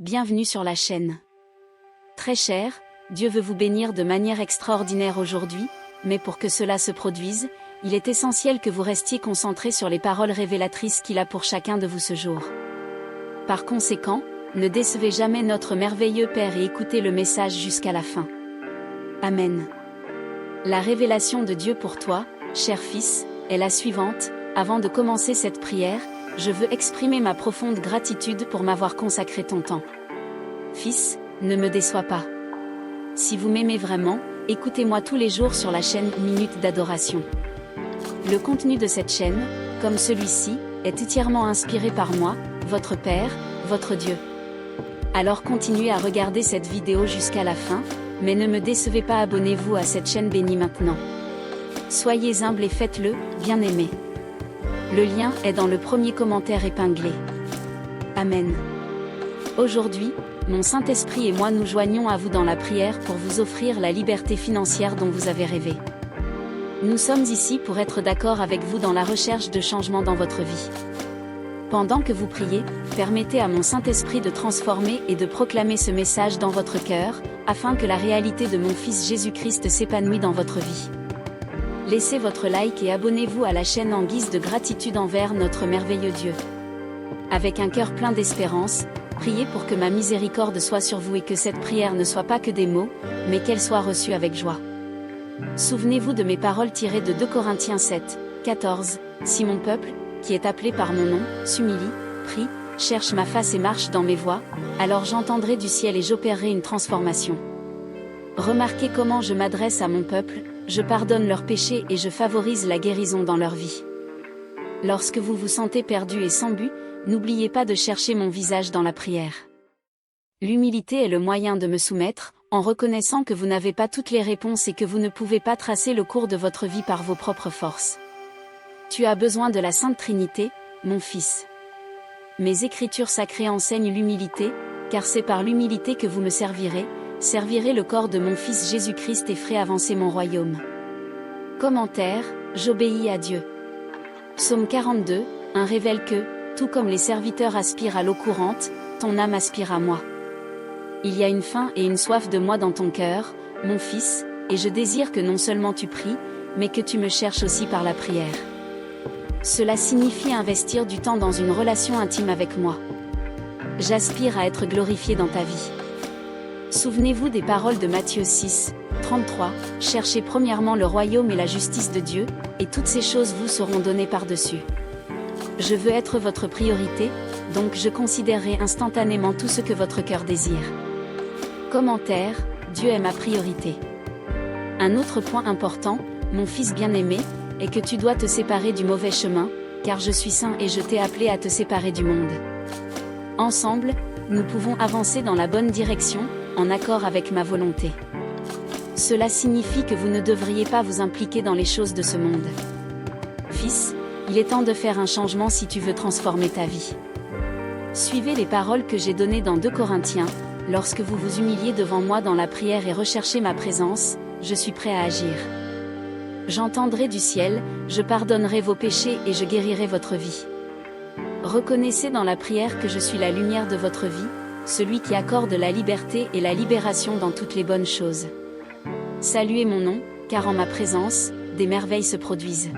bienvenue sur la chaîne. Très cher, Dieu veut vous bénir de manière extraordinaire aujourd'hui, mais pour que cela se produise, il est essentiel que vous restiez concentrés sur les paroles révélatrices qu'il a pour chacun de vous ce jour. Par conséquent, ne décevez jamais notre merveilleux Père et écoutez le message jusqu'à la fin. Amen. La révélation de Dieu pour toi, cher fils, est la suivante. Avant de commencer cette prière, je veux exprimer ma profonde gratitude pour m'avoir consacré ton temps. Fils, ne me déçois pas. Si vous m'aimez vraiment, écoutez-moi tous les jours sur la chaîne Minute d'Adoration. Le contenu de cette chaîne, comme celui-ci, est entièrement inspiré par moi, votre Père, votre Dieu. Alors continuez à regarder cette vidéo jusqu'à la fin, mais ne me décevez pas, abonnez-vous à cette chaîne bénie maintenant. Soyez humbles et faites-le, bien-aimés. Le lien est dans le premier commentaire épinglé. Amen. Aujourd'hui, mon Saint-Esprit et moi nous joignons à vous dans la prière pour vous offrir la liberté financière dont vous avez rêvé. Nous sommes ici pour être d'accord avec vous dans la recherche de changement dans votre vie. Pendant que vous priez, permettez à mon Saint-Esprit de transformer et de proclamer ce message dans votre cœur, afin que la réalité de mon Fils Jésus-Christ s'épanouisse dans votre vie. Laissez votre like et abonnez-vous à la chaîne en guise de gratitude envers notre merveilleux Dieu. Avec un cœur plein d'espérance, priez pour que ma miséricorde soit sur vous et que cette prière ne soit pas que des mots, mais qu'elle soit reçue avec joie. Souvenez-vous de mes paroles tirées de 2 Corinthiens 7, 14, « Si mon peuple, qui est appelé par mon nom, s'humilie, prie, cherche ma face et marche dans mes voies, alors j'entendrai du ciel et j'opérerai une transformation. » Remarquez comment je m'adresse à mon peuple, je pardonne leurs péchés et je favorise la guérison dans leur vie. Lorsque vous vous sentez perdu et sans but, n'oubliez pas de chercher mon visage dans la prière. L'humilité est le moyen de me soumettre, en reconnaissant que vous n'avez pas toutes les réponses et que vous ne pouvez pas tracer le cours de votre vie par vos propres forces. Tu as besoin de la Sainte Trinité, mon fils. Mes écritures sacrées enseignent l'humilité, car c'est par l'humilité que vous me servirez le corps de mon Fils Jésus-Christ et ferai avancer mon royaume. Commentaire, j'obéis à Dieu. Psaume 42, 1 révèle que, tout comme les serviteurs aspirent à l'eau courante, ton âme aspire à moi. Il y a une faim et une soif de moi dans ton cœur, mon fils, et je désire que non seulement tu pries, mais que tu me cherches aussi par la prière. Cela signifie investir du temps dans une relation intime avec moi. J'aspire à être glorifié dans ta vie. Souvenez-vous des paroles de Matthieu 6, 33, « Cherchez premièrement le royaume et la justice de Dieu, et toutes ces choses vous seront données par-dessus. » Je veux être votre priorité, donc je considérerai instantanément tout ce que votre cœur désire. Commentaire, Dieu est ma priorité. Un autre point important, mon fils bien-aimé, est que tu dois te séparer du mauvais chemin, car je suis saint et je t'ai appelé à te séparer du monde. Ensemble, nous pouvons avancer dans la bonne direction, en accord avec ma volonté. Cela signifie que vous ne devriez pas vous impliquer dans les choses de ce monde. Fils, il est temps de faire un changement si tu veux transformer ta vie. Suivez les paroles que j'ai données dans 2 Corinthiens, lorsque vous vous humiliez devant moi dans la prière et recherchez ma présence, je suis prêt à agir. J'entendrai du ciel, je pardonnerai vos péchés et je guérirai votre vie. Reconnaissez dans la prière que je suis la lumière de votre vie, celui qui accorde la liberté et la libération dans toutes les bonnes choses. Saluez mon nom, car en ma présence, des merveilles se produisent.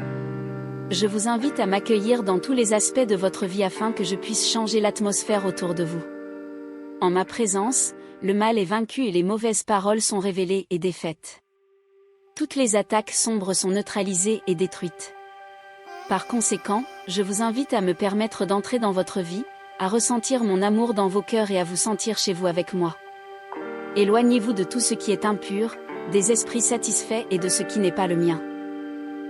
Je vous invite à m'accueillir dans tous les aspects de votre vie afin que je puisse changer l'atmosphère autour de vous. En ma présence, le mal est vaincu et les mauvaises paroles sont révélées et défaites. Toutes les attaques sombres sont neutralisées et détruites. Par conséquent, je vous invite à me permettre d'entrer dans votre vie, à ressentir mon amour dans vos cœurs et à vous sentir chez vous avec moi. Éloignez-vous de tout ce qui est impur, des esprits satisfaits et de ce qui n'est pas le mien.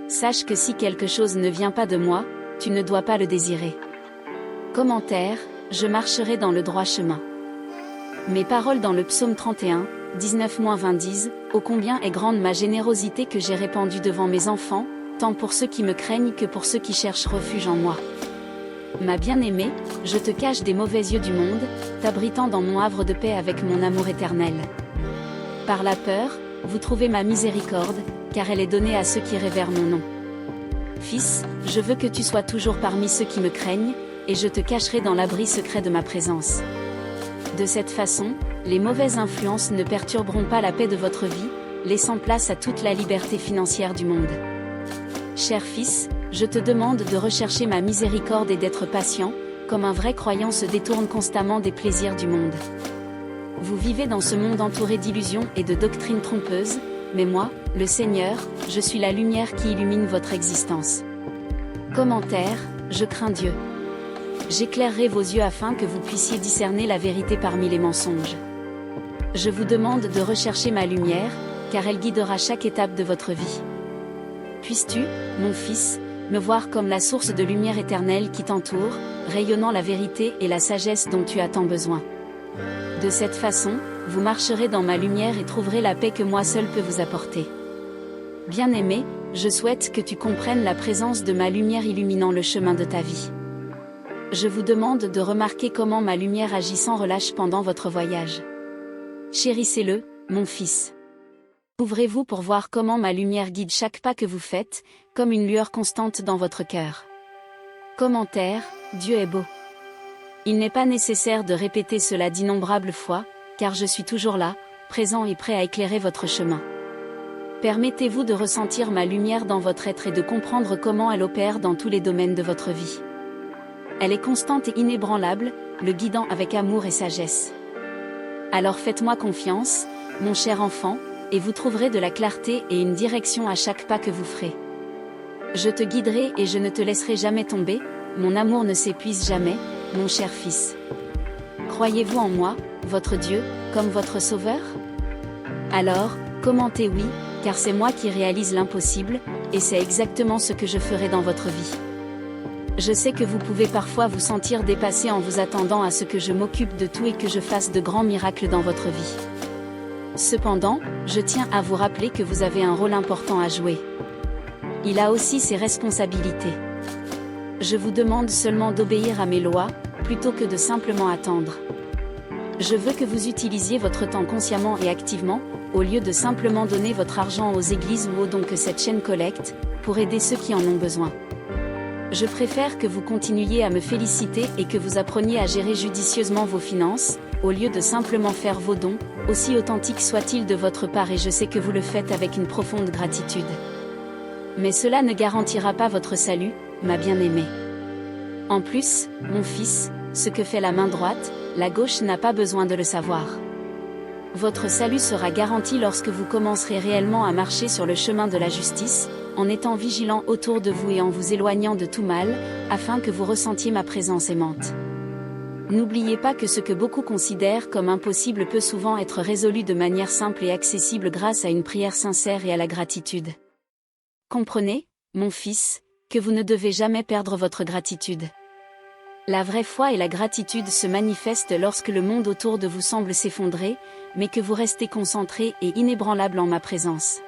Sache que si quelque chose ne vient pas de moi, tu ne dois pas le désirer. Commentaire, je marcherai dans le droit chemin. Mes paroles dans le psaume 31, 19-20 disent, « Ô combien est grande ma générosité que j'ai répandue devant mes enfants, tant pour ceux qui me craignent que pour ceux qui cherchent refuge en moi. Ma bien-aimée, je te cache des mauvais yeux du monde, t'abritant dans mon havre de paix avec mon amour éternel. Par la peur, vous trouvez ma miséricorde, car elle est donnée à ceux qui révèrent mon nom. Fils, je veux que tu sois toujours parmi ceux qui me craignent, et je te cacherai dans l'abri secret de ma présence. De cette façon, les mauvaises influences ne perturberont pas la paix de votre vie, laissant place à toute la liberté financière du monde. Cher fils, je te demande de rechercher ma miséricorde et d'être patient, comme un vrai croyant se détourne constamment des plaisirs du monde. Vous vivez dans ce monde entouré d'illusions et de doctrines trompeuses, mais moi, le Seigneur, je suis la lumière qui illumine votre existence. Commentaire, je crains Dieu. J'éclairerai vos yeux afin que vous puissiez discerner la vérité parmi les mensonges. Je vous demande de rechercher ma lumière, car elle guidera chaque étape de votre vie. Puisses-tu, mon fils, me voir comme la source de lumière éternelle qui t'entoure, rayonnant la vérité et la sagesse dont tu as tant besoin. De cette façon, vous marcherez dans ma lumière et trouverez la paix que moi seul peux vous apporter. Bien-aimé, je souhaite que tu comprennes la présence de ma lumière illuminant le chemin de ta vie. Je vous demande de remarquer comment ma lumière agit sans relâche pendant votre voyage. Chérissez-le, mon fils. Ouvrez-vous pour voir comment ma lumière guide chaque pas que vous faites, comme une lueur constante dans votre cœur. Commentaire, Dieu est beau. Il n'est pas nécessaire de répéter cela d'innombrables fois, car je suis toujours là, présent et prêt à éclairer votre chemin. Permettez-vous de ressentir ma lumière dans votre être et de comprendre comment elle opère dans tous les domaines de votre vie. Elle est constante et inébranlable, le guidant avec amour et sagesse. Alors faites-moi confiance, mon cher enfant, et vous trouverez de la clarté et une direction à chaque pas que vous ferez. Je te guiderai et je ne te laisserai jamais tomber, mon amour ne s'épuise jamais, mon cher fils. Croyez-vous en moi, votre Dieu, comme votre Sauveur? Alors, commentez oui, car c'est moi qui réalise l'impossible, et c'est exactement ce que je ferai dans votre vie. Je sais que vous pouvez parfois vous sentir dépassé en vous attendant à ce que je m'occupe de tout et que je fasse de grands miracles dans votre vie. Cependant, je tiens à vous rappeler que vous avez un rôle important à jouer. Il a aussi ses responsabilités. Je vous demande seulement d'obéir à mes lois, plutôt que de simplement attendre. Je veux que vous utilisiez votre temps consciemment et activement, au lieu de simplement donner votre argent aux églises ou aux dons que cette chaîne collecte, pour aider ceux qui en ont besoin. Je préfère que vous continuiez à me féliciter et que vous appreniez à gérer judicieusement vos finances, au lieu de simplement faire vos dons, aussi authentiques soient-ils de votre part, et je sais que vous le faites avec une profonde gratitude. Mais cela ne garantira pas votre salut, ma bien-aimée. En plus, mon fils, ce que fait la main droite, la gauche n'a pas besoin de le savoir. Votre salut sera garanti lorsque vous commencerez réellement à marcher sur le chemin de la justice, en étant vigilant autour de vous et en vous éloignant de tout mal, afin que vous ressentiez ma présence aimante. N'oubliez pas que ce que beaucoup considèrent comme impossible peut souvent être résolu de manière simple et accessible grâce à une prière sincère et à la gratitude. Comprenez, mon fils, que vous ne devez jamais perdre votre gratitude. La vraie foi et la gratitude se manifestent lorsque le monde autour de vous semble s'effondrer, mais que vous restez concentré et inébranlable en ma présence.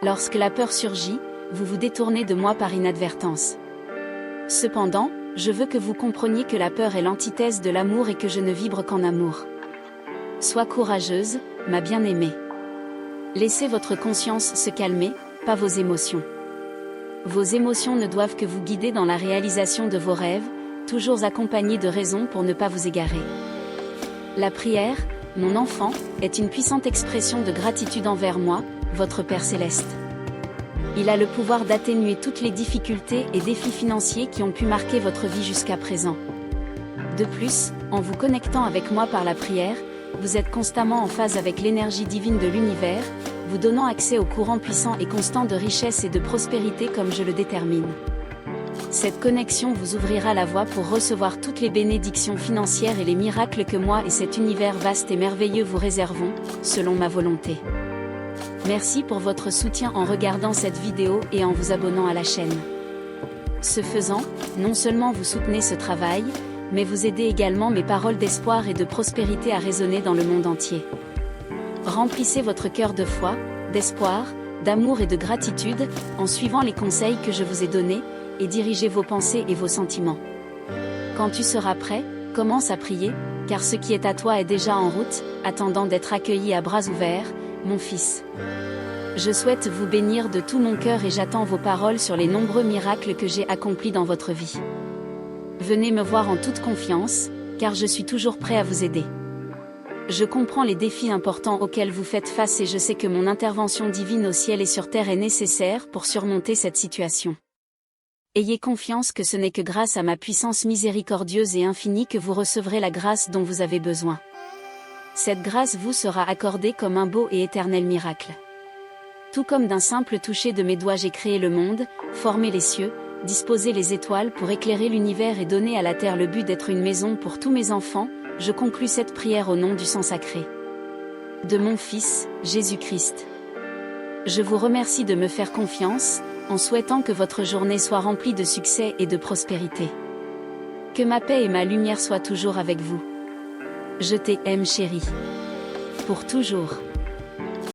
Lorsque la peur surgit, vous vous détournez de moi par inadvertance. Cependant, je veux que vous compreniez que la peur est l'antithèse de l'amour et que je ne vibre qu'en amour. Sois courageuse, ma bien-aimée. Laissez votre conscience se calmer, pas vos émotions. Vos émotions ne doivent que vous guider dans la réalisation de vos rêves, toujours accompagnés de raisons pour ne pas vous égarer. La prière, mon enfant, est une puissante expression de gratitude envers moi, votre Père Céleste. Il a le pouvoir d'atténuer toutes les difficultés et défis financiers qui ont pu marquer votre vie jusqu'à présent. De plus, en vous connectant avec moi par la prière, vous êtes constamment en phase avec l'énergie divine de l'univers, vous donnant accès au courant puissant et constant de richesse et de prospérité comme je le détermine. Cette connexion vous ouvrira la voie pour recevoir toutes les bénédictions financières et les miracles que moi et cet univers vaste et merveilleux vous réservons, selon ma volonté. Merci pour votre soutien en regardant cette vidéo et en vous abonnant à la chaîne. Ce faisant, non seulement vous soutenez ce travail, mais vous aidez également mes paroles d'espoir et de prospérité à résonner dans le monde entier. Remplissez votre cœur de foi, d'espoir, d'amour et de gratitude, en suivant les conseils que je vous ai donnés, et dirigez vos pensées et vos sentiments. Quand tu seras prêt, commence à prier, car ce qui est à toi est déjà en route, attendant d'être accueilli à bras ouverts, mon fils. Je souhaite vous bénir de tout mon cœur et j'attends vos paroles sur les nombreux miracles que j'ai accomplis dans votre vie. Venez me voir en toute confiance, car je suis toujours prêt à vous aider. Je comprends les défis importants auxquels vous faites face et je sais que mon intervention divine au ciel et sur terre est nécessaire pour surmonter cette situation. Ayez confiance que ce n'est que grâce à ma puissance miséricordieuse et infinie que vous recevrez la grâce dont vous avez besoin. Cette grâce vous sera accordée comme un beau et éternel miracle. Tout comme d'un simple toucher de mes doigts j'ai créé le monde, formé les cieux, disposé les étoiles pour éclairer l'univers et donné à la terre le but d'être une maison pour tous mes enfants, je conclus cette prière au nom du sang sacré de mon Fils, Jésus-Christ. Je vous remercie de me faire confiance, en souhaitant que votre journée soit remplie de succès et de prospérité. Que ma paix et ma lumière soient toujours avec vous. Je t'aime chérie. Pour toujours.